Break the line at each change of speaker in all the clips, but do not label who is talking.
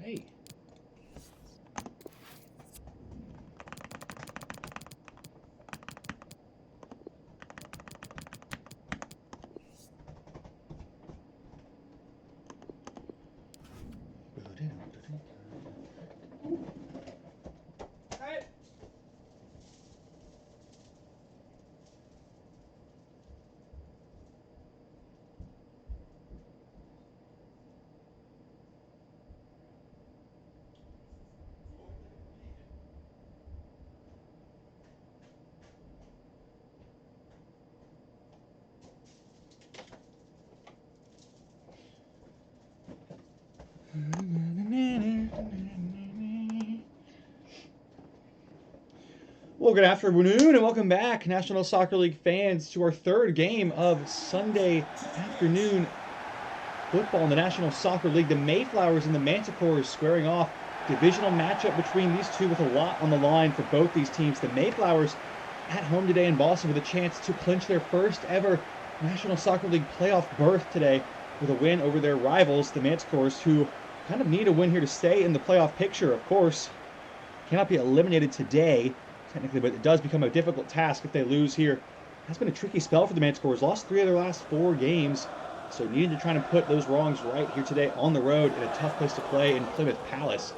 Okay. Well, good afternoon and welcome back, National Soccer League fans, to our third game of Sunday afternoon football in the National Soccer League. The Mayflowers and the Manticores squaring off. Divisional matchup between these two with a lot on the line for both these teams. The Mayflowers at home today in Boston with a chance to clinch their first ever National Soccer League playoff berth today with a win over their rivals, the Manticores, who kind of need a win here to stay in the playoff picture, of course. Cannot be eliminated today, technically, but it does become a difficult task if they lose here. It has been a tricky spell for the Manticores. Lost 3 of their last 4 games, so needed to try and put those wrongs right here today on the road in a tough place to play in Plymouth Palace.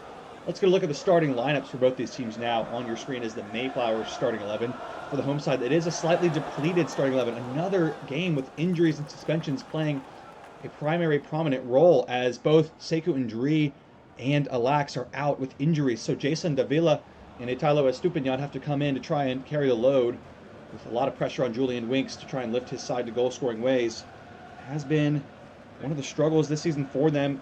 Let's get a look at the starting lineups for both these teams now. On your screen is the Mayflowers starting 11. For the home side, it is a slightly depleted starting 11. Another game with injuries and suspensions playing a primary prominent role, as both Sekou Ndri and Alax are out with injuries. So Jason Davila and Italo Estupinian have to come in to try and carry the load, with a lot of pressure on Julian Winks to try and lift his side to goal-scoring ways. It has been one of the struggles this season for them.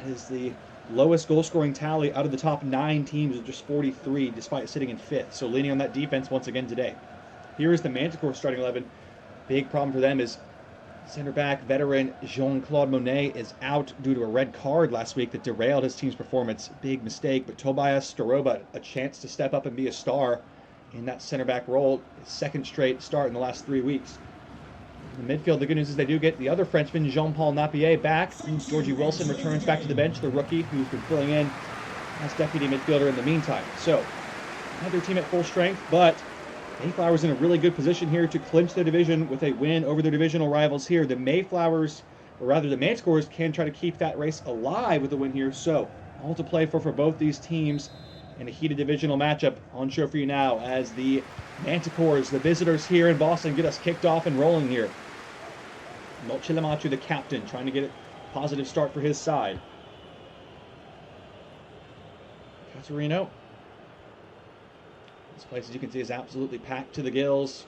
It is the lowest goal-scoring tally out of the top 9 teams with just 43, despite sitting in 5th. So leaning on that defense once again today. Here is the Manticore starting 11. Big problem for them is center back veteran Jean-Claude Monet is out due to a red card last week that derailed his team's performance. Big mistake, but Tobias Staroba, a chance to step up and be a star in that center back role. His second straight start in the last 3 weeks. In the midfield, the good news is they do get the other Frenchman, Jean-Paul Napier, back. Georgie Wilson returns back to the bench, the rookie who's been filling in as deputy midfielder in the meantime. So, another team at full strength, but Mayflowers in a really good position here to clinch their division with a win over their divisional rivals here. The Mayflowers, or rather the Manticores, can try to keep that race alive with a win here. So, all to play for both these teams in a heated divisional matchup. On show for you now as the Manticores, the visitors here in Boston, get us kicked off and rolling here. Nochilamachu, the captain, trying to get a positive start for his side. Catarino. This place, as you can see, is absolutely packed to the gills.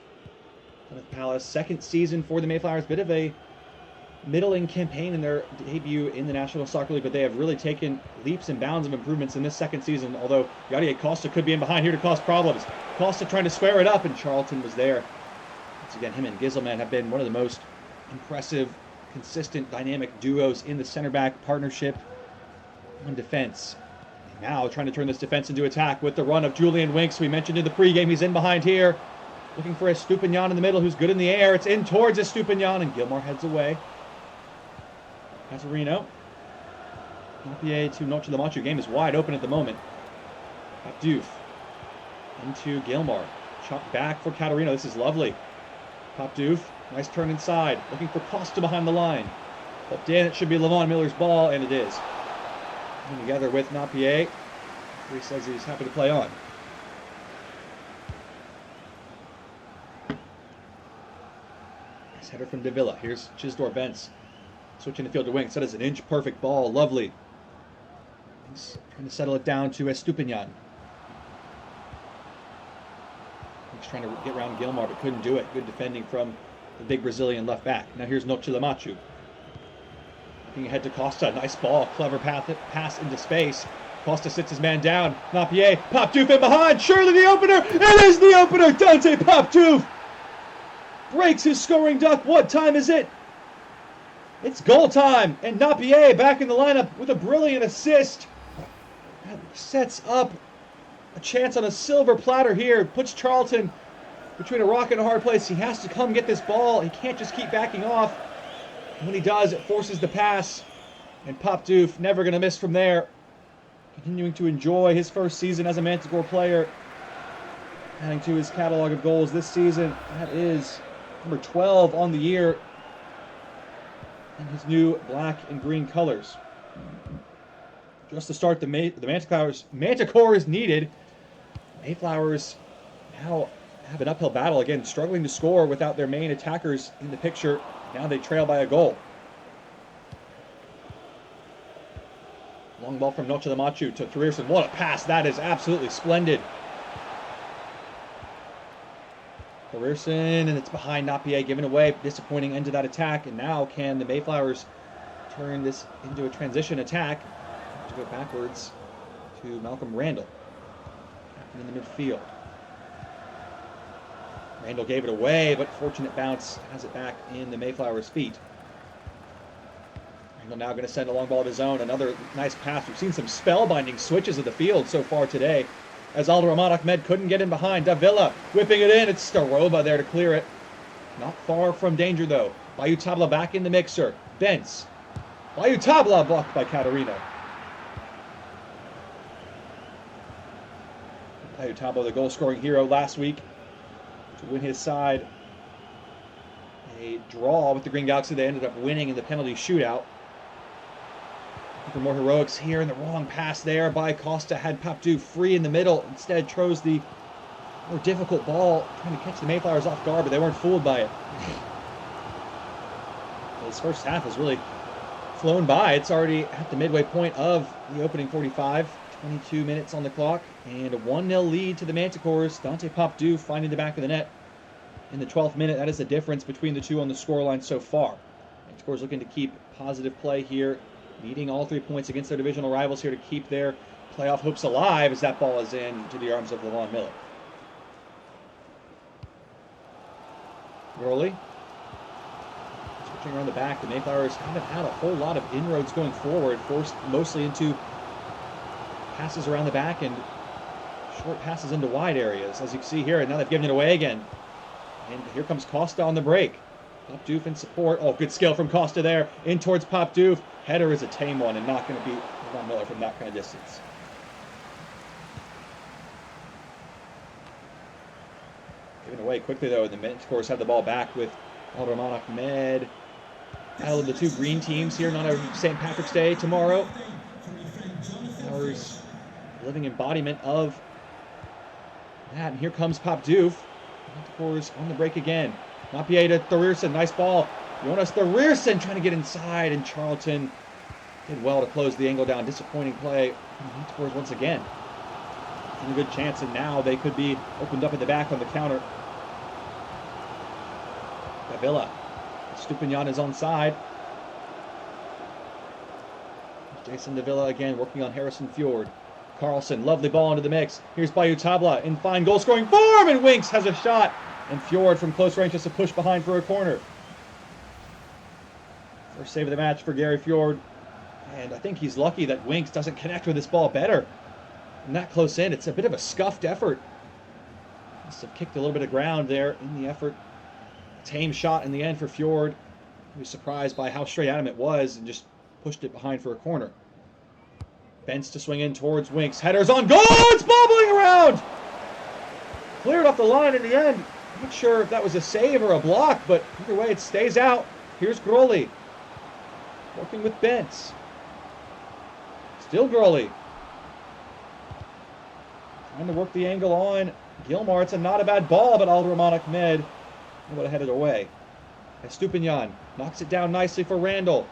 Plymouth Palace, second season for the Mayflowers. Bit of a middling campaign in their debut in the National Soccer League, but they have really taken leaps and bounds of improvements in this second season, although Yadier Costa could be in behind here to cause problems. Costa trying to square it up, and Charlton was there. Once again, him and Giselman have been one of the most impressive, consistent, dynamic duos in the center-back partnership on defense. Now trying to turn this defense into attack with the run of Julian Winks. We mentioned in the pregame he's in behind here. Looking for Estupinian in the middle, who's good in the air. It's in towards Estupinian, and Gilmore heads away. Catarino. Napier to Nochilamachu. Game is wide open at the moment. Abdouf into Gilmore. Shot back for Catarino. This is lovely. Abdouf. Nice turn inside. Looking for Costa behind the line. Up Dan, it should be Lavon Miller's ball, and it is. And together with Napier. He says he's happy to play on. Nice header from Davila. Here's Chisdor Bentz. Switching the field to Winks. That is an inch-perfect ball. Lovely. He's trying to settle it down to Estupinian. He's trying to get around Gilmore, but couldn't do it. Good defending from the big Brazilian left back. Now here's Nochilamachu. Looking ahead to Costa. Nice ball. Clever pass into space. Costa sits his man down. Napier. Abdouf in behind. Surely the opener. It is the opener. Dante Abdouf breaks his scoring duck. What time is it? It's goal time. And Napier back in the lineup with a brilliant assist. That sets up a chance on a silver platter here. Puts Charlton between a rock and a hard place. He has to come get this ball. He can't just keep backing off. And when he does, it forces the pass. And Abdouf never going to miss from there. continuing to enjoy his first season as a Manticore player. Adding to his catalog of goals this season, that is number 12 on the year in his new black and green colors. Just to start, the Manticores needed. Mayflowers now have an uphill battle again, struggling to score without their main attackers in the picture. Now they trail by a goal. Long ball from Noche de Machu to Thorierson. What a pass. That is absolutely splendid. Thorierson, and it's behind Napier, giving away. Disappointing end to that attack. And now can the Mayflowers turn this into a transition attack? To go backwards to Malcolm Randall. In the midfield. Randall gave it away, but fortunate bounce has it back in the Mayflowers' feet. Randall now going to send a long ball to his own. Another nice pass. We've seen some spellbinding switches of the field so far today, as Abdelrahman Ahmed couldn't get in behind. Davila whipping it in. It's Staroba there to clear it. Not far from danger, though. Bayou Tabla back in the mixer. Bentz. Bayou Tabla blocked by Caterina. Bayou Tabla, the goal-scoring hero last week, to win his side a draw with the Green Galaxy. They ended up winning in the penalty shootout. For more heroics here, and the wrong pass there by Costa had Papdu free in the middle. Instead, chose the more difficult ball, trying to catch the Mayflowers off guard, but they weren't fooled by it. This first half has really flown by. It's already at the midway point of the opening 45. 22 minutes on the clock, and a 1-0 lead to the Manticores. Dante Papdu finding the back of the net in the 12th minute. That is the difference between the two on the scoreline so far. Manticores looking to keep positive play here, needing all 3 points against their divisional rivals here to keep their playoff hopes alive, as that ball is in to the arms of Levon Miller. Rowley switching around the back. The Mayflowers haven't had a whole lot of inroads going forward, forced mostly into passes around the back and short passes into wide areas, as you can see here. And now they've given it away again. And here comes Costa on the break. Papdoof in support. Oh, good skill from Costa there. In towards Papdoof. Header is a tame one and not going to beat Levon Miller from that kind of distance. Given away quickly, though. The Manticores have the ball back with Abdelrahman Ahmed. Battle of the two green teams here, not on St. Patrick's Day tomorrow. Ours living embodiment of that. And here comes Papdoof. Manticores on the break again. Napier to Thorierson. Nice ball. Jonas Thorierson trying to get inside, and Charlton did well to close the angle down. Disappointing play. Manticores once again. And a good chance, and now they could be opened up at the back on the counter. Davila. Stupinian is onside. Jason Davila again working on Harrison Fjord. Carlson, lovely ball into the mix. Here's Bayou Tabla in fine goal-scoring form, and Winks has a shot. And Fjord from close range just a push behind for a corner. First save of the match for Gary Fjord. And I think he's lucky that Winks doesn't connect with this ball better. From that close in, it's a bit of a scuffed effort. Must have kicked a little bit of ground there in the effort. Tame shot in the end for Fjord. He was surprised by how straight at him it was and just pushed it behind for a corner. Bentz to swing in towards Winks. Header's on goal! It's bobbling around! Cleared off the line in the end. Not sure if that was a save or a block, but either way it stays out. Here's Grolli. Working with Bentz. Still Grolli. Trying to work the angle on Gilmar. It's not a bad ball, but Abdelrahman Ahmed would have headed away. Estupinian knocks it down nicely for Randall.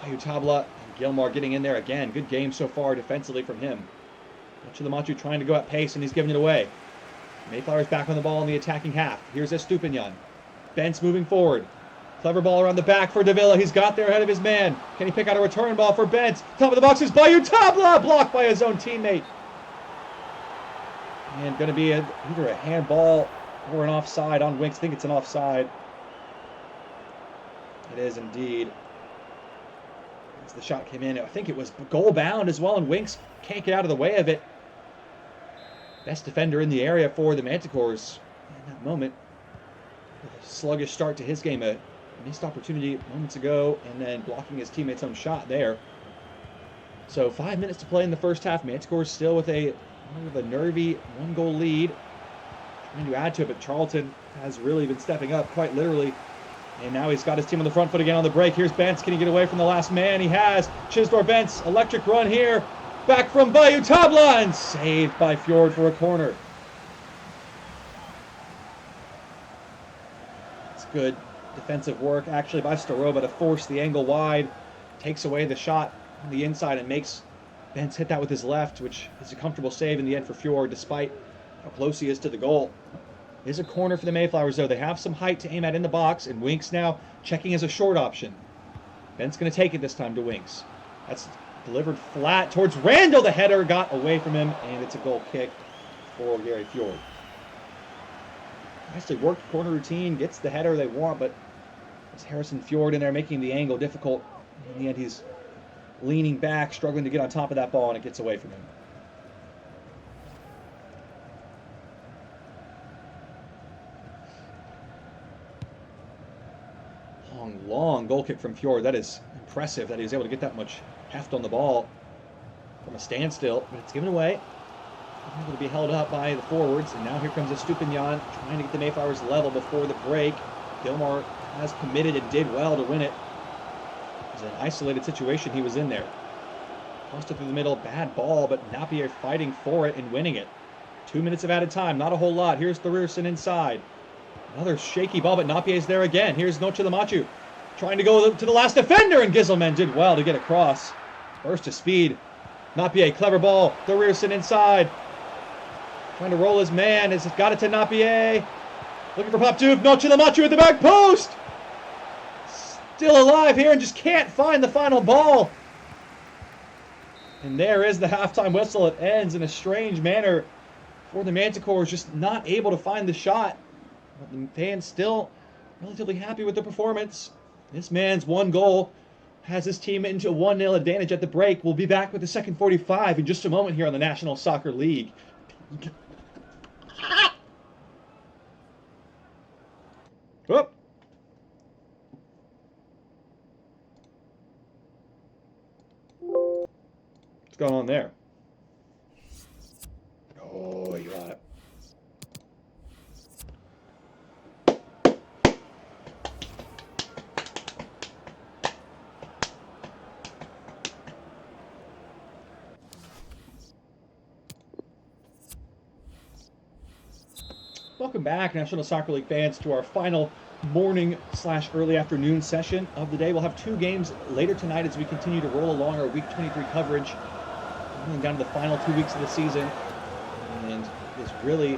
Bayou Tabla and Gilmar getting in there again. Good game so far defensively from him. Much of the Machu trying to go at pace, and he's giving it away. Mayflowers back on the ball in the attacking half. Here's Estupinian. Bentz moving forward. Clever ball around the back for Davila. He's got there ahead of his man. Can he pick out a return ball for Bentz? Top of the box is Bayou Tabla, blocked by his own teammate. And going to be either a handball or an offside on Winks. I think it's an offside. It is indeed. As the shot came in, I think it was goal bound as well, and Winks can't get out of the way of it. Best defender in the area for the Manticores in that moment. A sluggish start to his game, a missed opportunity moments ago, and then blocking his teammate's own shot there. So 5 minutes to play in the first half. Manticores still with a nervy 1-goal lead. Trying to add to it, but Charlton has really been stepping up, quite literally. And now he's got his team on the front foot again on the break. Here's Bentz. Can he get away from the last man? He has. Chisdor Bentz, electric run here. Back from Bayou Tabla, and saved by Fjord for a corner. It's good defensive work, actually, by Staroba to force the angle wide. Takes away the shot on the inside and makes Bentz hit that with his left, which is a comfortable save in the end for Fjord, despite how close he is to the goal. It is a corner for the Mayflowers, though. They have some height to aim at in the box, and Winks now checking as a short option. Bent's going to take it this time to Winks. That's delivered flat towards Randall. The header got away from him, and it's a goal kick for Gary Fjord. Nicely worked corner routine, gets the header they want, but it's Harrison Fjord in there making the angle difficult. In the end, he's leaning back, struggling to get on top of that ball, and it gets away from him. Long goal kick from Fjord. That is impressive that he was able to get that much heft on the ball from a standstill, but it's given away. Able to be held up by the forwards, and now here comes Estupinian trying to get the Mayflowers level before the break. Gilmore has committed and did well to win it. It was an isolated situation he was in there. Crossed it through the middle, bad ball, but Napier fighting for it and winning it. 2 minutes of added time, not a whole lot. Here's Thureerson inside. Another shaky ball, but Napier's there again. Here's Noche Lamachu trying to go to the last defender, and Giselman did well to get across. Burst of speed. Napier, clever ball. Thureerson inside. Trying to roll his man. Has got it to Napier. Looking for Poptoof. Noche Lamachu at the back post. Still alive here and just can't find the final ball. And there is the halftime whistle. It ends in a strange manner for the Manticores, just not able to find the shot. But the fans still relatively happy with the performance. This man's 1 goal has his team into a 1-0 advantage at the break. We'll be back with the second 45 in just a moment here on the National Soccer League. Whoop. What's going on there? Oh, you got it. Welcome back, National Soccer League fans, to our final morning/early afternoon session of the day. We'll have 2 games later tonight as we continue to roll along our Week 23 coverage, going down to the final 2 weeks of the season. And it's really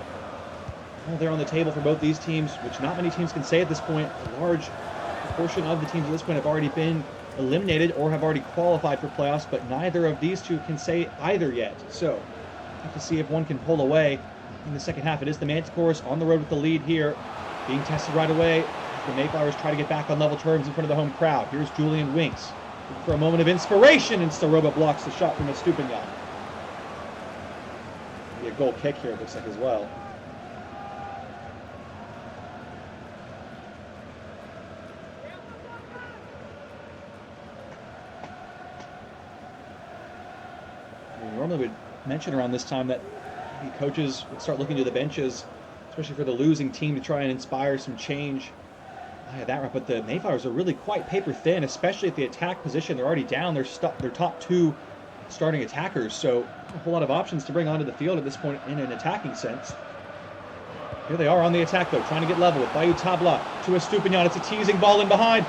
all there on the table for both these teams, which not many teams can say at this point. A large portion of the teams at this point have already been eliminated or have already qualified for playoffs, but neither of these two can say either yet. So we'll have to see if one can pull away in the second half. It is the Manticores on the road with the lead here, being tested right away. The Mayflowers try to get back on level terms in front of the home crowd. Here's Julian Winks for a moment of inspiration, and Staroba blocks the shot from Estupinian. Be a goal kick here, it looks like, as well. We normally would mention around this time that coaches would start looking to the benches, especially for the losing team, to try and inspire some change. But the Mayflowers are really quite paper thin, especially at the attack position. They're already down their top 2 starting attackers, so a whole lot of options to bring onto the field at this point in an attacking sense. Here they are on the attack, though, trying to get level with Bayou Tabla to Estupinian. It's a teasing ball in behind.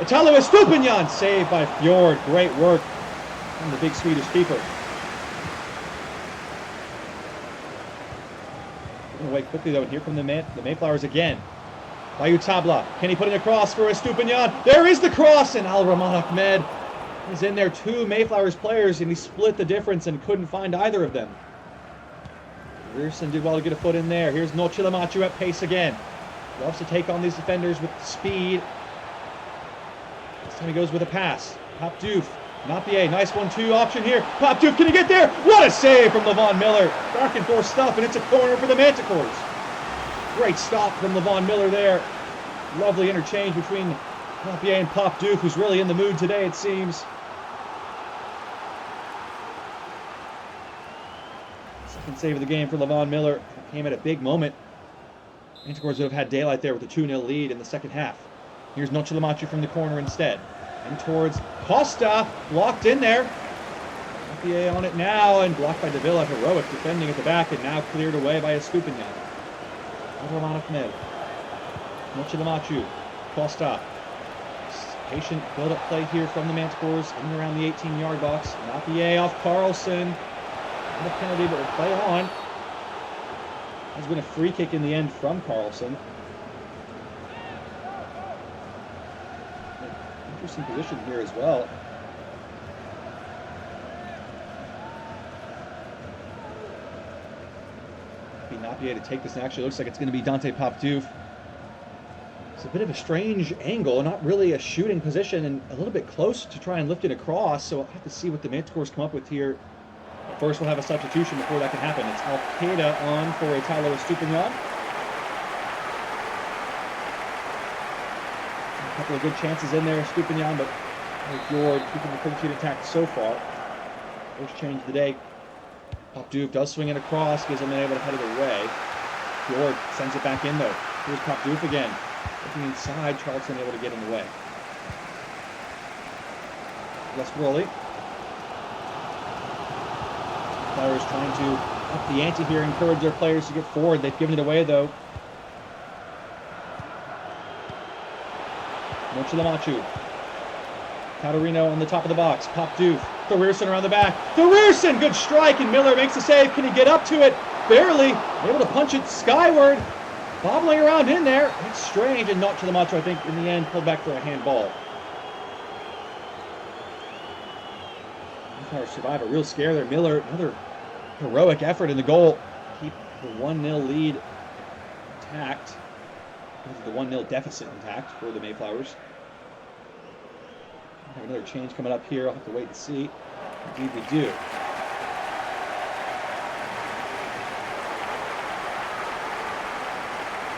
Italo Estupinian, saved by Fjord. Great work from the big Swedish keeper. Away quickly, though, and here come the Mayflowers again. Bayou Tabla, can he put it across for Estupinian? There is the cross, and Al Rahman Ahmed is in there. 2 Mayflowers players, and he split the difference and couldn't find either of them. Rearson did well to get a foot in there. Here's Noche Lamachu at pace again. Loves to take on these defenders with speed. This time he goes with a pass. Poptoof. Napier, nice 1-2 option here. Poptoof, can he get there? What a save from Levon Miller. Back and forth stuff, and it's a corner for the Manticores. Great stop from Levon Miller there. Lovely interchange between Napier and Poptoof, who's really in the mood today, it seems. Second save of the game for Levon Miller. Came at a big moment. Manticores would have had daylight there with a 2-0 lead in the second half. Here's Noche Lamachu from the corner instead. And towards Costa. Blocked in there. FBA on it now and blocked by Davila. Heroic defending at the back and now cleared away by Estupinian. Roman Ahmed. Noche Lamachu. Costa. Patient build-up play here from the Manticores in and around the 18-yard box. Napier off Carlson. Not a penalty, but will play on. There's been a free kick in the end from Carlson. Interesting position here as well. Napier to take this, and actually looks like it's going to be Dante Popdoof. It's a bit of a strange angle, not really a shooting position, and a little bit close to try and lift it across, so I'll have to see what the Manticores come up with here. First, we'll have a substitution before that can happen. It's Alqueda on for Italo Estupinian. A couple of good chances in there, Estupinian, but Fjord keeping the clean sheet intact so far. First change of the day. Popdoof does swing it across, gives him able to head it away. Fjord sends it back in though. Here's Popdoof again. Looking inside, Charlton able to get in the way. Les Worley. Flowers trying to up the ante here, encourage their players to get forward. They've given it away though. Noche Lamachu. Catarino on the top of the box. Popdoof. Thorierson around the back. Thorierson! Good strike, and Miller makes the save. Can he get up to it? Barely. Able to punch it skyward. Bobbling around in there. It's strange, and Noche Lamachu, I think, in the end, pulled back for a handball. Mayflowers survive a real scare there. Miller, another heroic effort in the goal. Keep the 1-0 lead intact. The 1-0 deficit intact for the Mayflowers. Have another change coming up here. I'll have to wait and see. Indeed we do.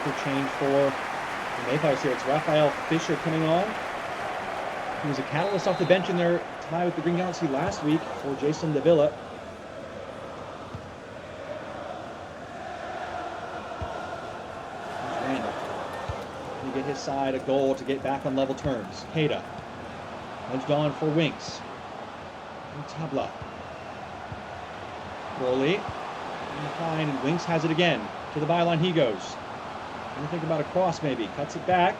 Good change for the Mayflowers here. It's Raphael Fisher coming on. He was a catalyst off the bench in their tie with the Green Galaxy last week for Jason Davila. Here's Randall. Can he get his side a goal to get back on level terms? Queda. Edged on for Winks. Tabla. Rolly. Behind, and Winks has it again. To the byline he goes. What do you think about a cross maybe? Cuts it back.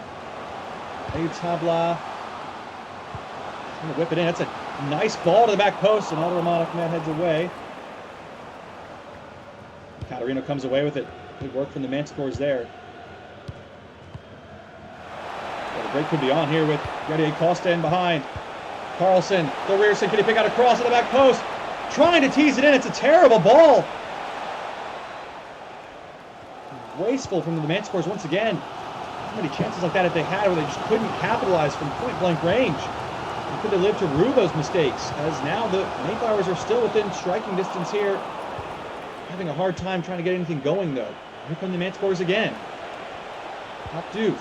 Tabla. Trying to whip it in. That's a nice ball to the back post, and Roman Ahmed heads away. Catarino comes away with it. Good work from the Manticores there. Well, the break could be on here with Yadier Costa in behind. Carlson, Thorierson, can he pick out a cross at the back post? Trying to tease it in. It's a terrible ball. Wasteful from the Manticores once again. How many chances like that if they had where they just couldn't capitalize from point-blank range? And could they live to rue those mistakes? As now the Mayflowers are still within striking distance here. Having a hard time trying to get anything going, though. Here come the Manticores again. Popdoof.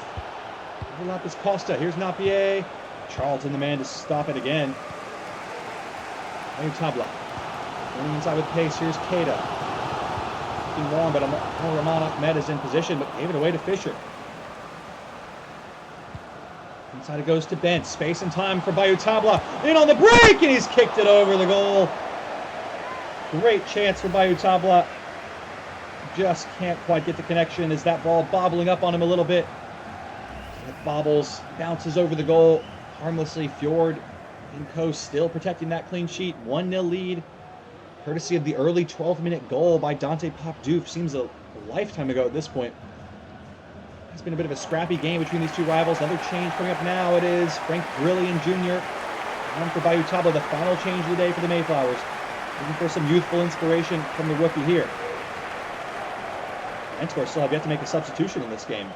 Overlap is Costa. Here's Napier. Charlton, the man to stop it again. Tabla. Running inside with pace. Here's Queda. Looking wrong, but Roman Ahmed is in position, but gave it away to Fisher. Inside it goes to Bent. Space and time for Tabla. In on the break, and he's kicked it over the goal. Great chance for Tabla. Just can't quite get the connection as that ball bobbling up on him a little bit. It bobbles, bounces over the goal. Harmlessly, Fjord and Co still protecting that clean sheet. 1-0 lead, courtesy of the early 12th-minute goal by Dante Popdoof. Seems a lifetime ago at this point. It's been a bit of a scrappy game between these two rivals. Another change coming up now. It is Frank Brillian Jr. on for Tabla, the final change of the day for the Mayflowers. Looking for some youthful inspiration from the rookie here. Manticores still have yet to make a substitution in this game.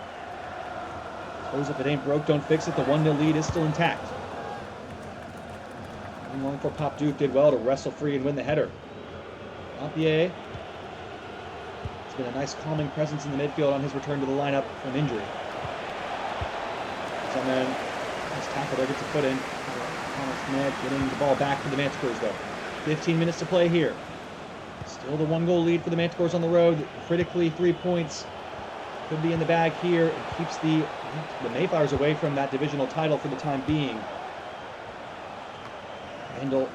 Suppose if it ain't broke, don't fix it. The 1-0 lead is still intact. Long for Popdoof did well to wrestle free and win the header. Napier. It's been a nice calming presence in the midfield on his return to the lineup from injury. Someone has tackled there, gets a foot in. Thomas Ned getting the ball back to the Manticores though. 15 minutes to play here. Still the 1-goal lead for the Manticores on the road. Critically, 3 points could be in the bag here. It keeps the Mayflowers away from that divisional title for the time being. Randall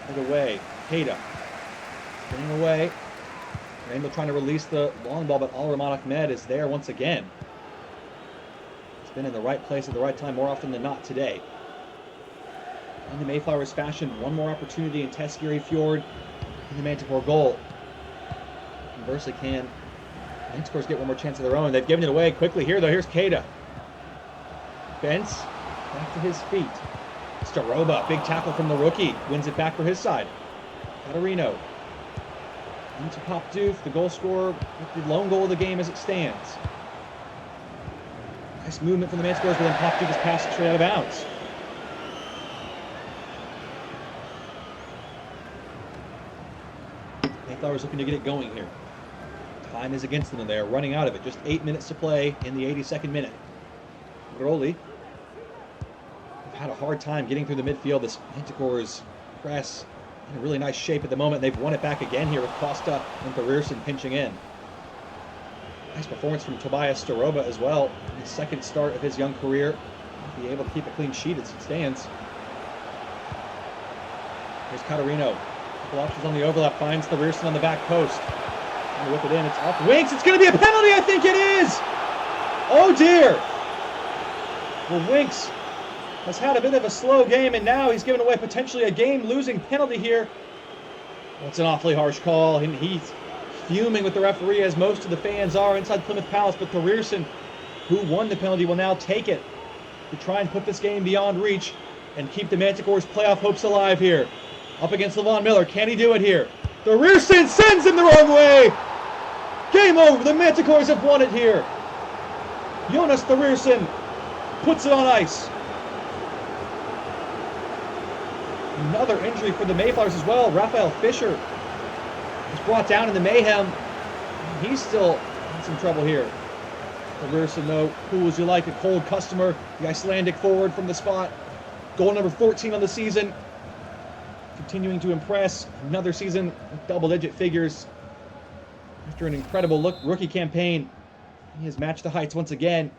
headed away. Keita spinning away. Randall trying to release the long ball, but Al-Rahman Ahmed is there once again. He's been in the right place at the right time more often than not today. In the Mayflowers fashion, one more opportunity in Teskiri Fjord in the Manticore goal. Conversely, can Manticores get one more chance of their own? They've given it away quickly here, though. Here's Keita. Bentz back to his feet. Staroba, big tackle from the rookie, wins it back for his side. Catarino into Pop Doof, the goal scorer with the lone goal of the game as it stands. Nice movement from the Manticores, but then Pop Doof is passed straight out of bounds. Mayflowers looking to get it going here. Time is against them, and they are running out of it. Just 8 minutes to play in the 82nd minute. Groli have had a hard time getting through the midfield. This Manticores press in a really nice shape at the moment. They've won it back again here with Costa and Thorierson pinching in. Nice performance from Tobias Staroba as well. His second start of his young career. He'll be able to keep a clean sheet as it stands. Here's Catarino. Couple options on the overlap. Finds Thorierson on the back post. And whip it in. It's off Winks. It's going to be a penalty. I think it is. Oh dear. Well, Winks has had a bit of a slow game, and now he's given away potentially a game-losing penalty here. Well, it's an awfully harsh call, and he's fuming with the referee, as most of the fans are inside Plymouth Palace. But Thorierson, who won the penalty, will now take it to try and put this game beyond reach and keep the Manticores' playoff hopes alive here. Up against Levon Miller. Can he do it here? Thorierson sends him the wrong way. Game over. The Manticores have won it here. Jonas Thorierson puts it on ice. Another injury for the Mayflowers as well. Raphael Fisher was brought down in the mayhem. He's still in some trouble here. Thorierson, though, cool as you like, a cold customer. The Icelandic forward from the spot. Goal number 14 on the season. Continuing to impress. Another season with double-digit figures. After an incredible rookie campaign, he has matched the heights once again.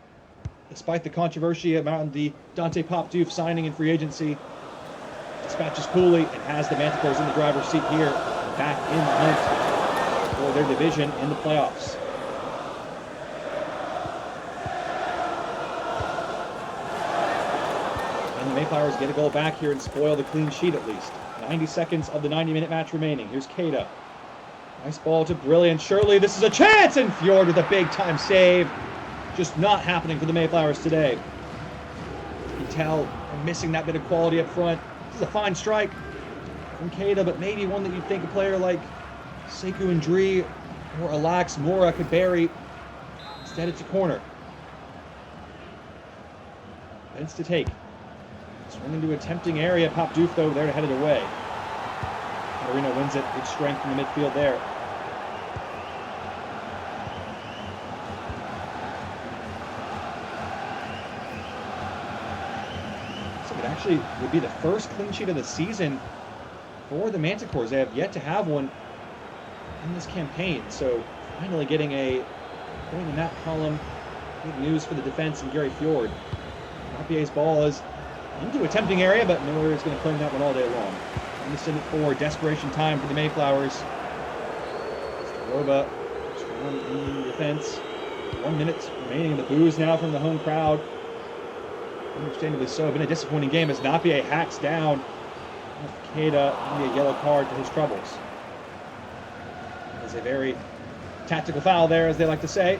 Despite the controversy around the Dante Pop Doof signing in free agency, dispatches coolly and has the Manticores in the driver's seat here, back in the hunt for their division in the playoffs. And the Mayflowers get a goal back here and spoil the clean sheet at least. 90 seconds of the 90-minute match remaining. Here's Keita. Nice ball to Brilliant. Surely this is a chance, and Fjord with a big-time save. Just not happening for the Mayflowers today. You can tell they're missing that bit of quality up front. This is a fine strike from Keita, but maybe one that you'd think a player like Sekou Ndri or Alex Mora could bury. Instead, it's a corner. Bentz to take. Swing into a tempting area. Pop Doof, though, there to head it away. Catarino wins it. Good strength in the midfield there. So it actually would be the first clean sheet of the season for the Manticores. They have yet to have one in this campaign. So finally getting a point in that column. Good news for the defense and Gary Fjord. Napier's ball is into a tempting area, but Miller is going to claim that one all day long. And to send it forward. Desperation time for the Mayflowers. Staroba strong in defense. 1 minute remaining in the boos now from the home crowd. Understandably so. Been a disappointing game as Napier hacks down Keita, only a yellow card for his troubles. It's a very tactical foul there, as they like to say.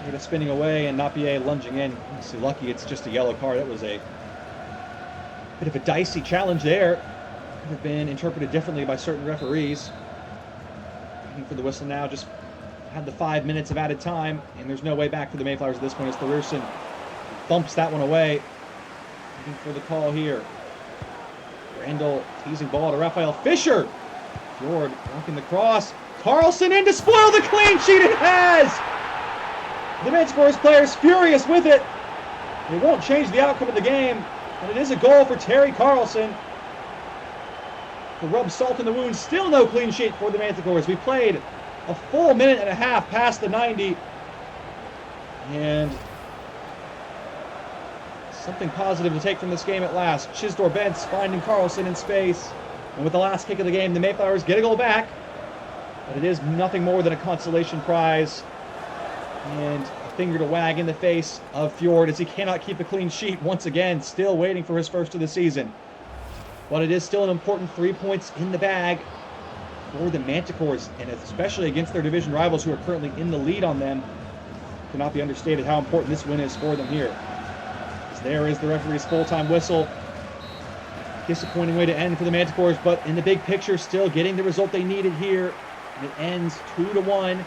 Keita spinning away and Napier lunging in. So lucky it's just a yellow card. That was a bit of a dicey challenge there. Could have been interpreted differently by certain referees. Waiting for the whistle now. Just had the 5 minutes of added time, and there's no way back for the Mayflowers at this point as Thorierson bumps that one away. Looking for the call here. Randall teasing ball to Raphael Fisher. Fjord blocking the cross. Carlson in to spoil the clean sheet. It has! The Manticores players furious with it. It won't change the outcome of the game, but it is a goal for Terry Carlson. to rub salt in the wound. Still no clean sheet for the Manticores. We played a full minute and a half past the 90. And something positive to take from this game at last. Chisdor-Bentz finding Carlson in space. And with the last kick of the game, the Mayflowers get a goal back. But it is nothing more than a consolation prize. And a finger to wag in the face of Fjord as he cannot keep a clean sheet once again, still waiting for his first of the season. But it is still an important 3 points in the bag for the Manticores, and especially against their division rivals who are currently in the lead on them. Cannot be understated how important this win is for them here. As there is the referee's full-time whistle. Disappointing way to end for the Manticores, but in the big picture, still getting the result they needed here. And it ends 2-1.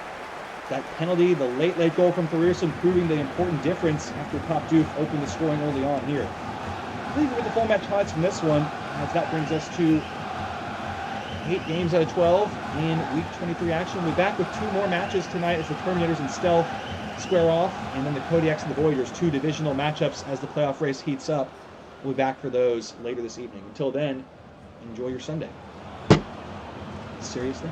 That penalty, the late goal from Thurierson, proving the important difference after Pop Doof opened the scoring early on here. Leave it with the full match highlights from this one, as that brings us to 8 games out of 12 in Week 23 action. We'll be back with 2 more matches tonight as the Terminators and Stealth square off, and then the Kodiaks and the Voyagers, 2 divisional matchups as the playoff race heats up. We'll be back for those later this evening. Until then, enjoy your Sunday. Seriously?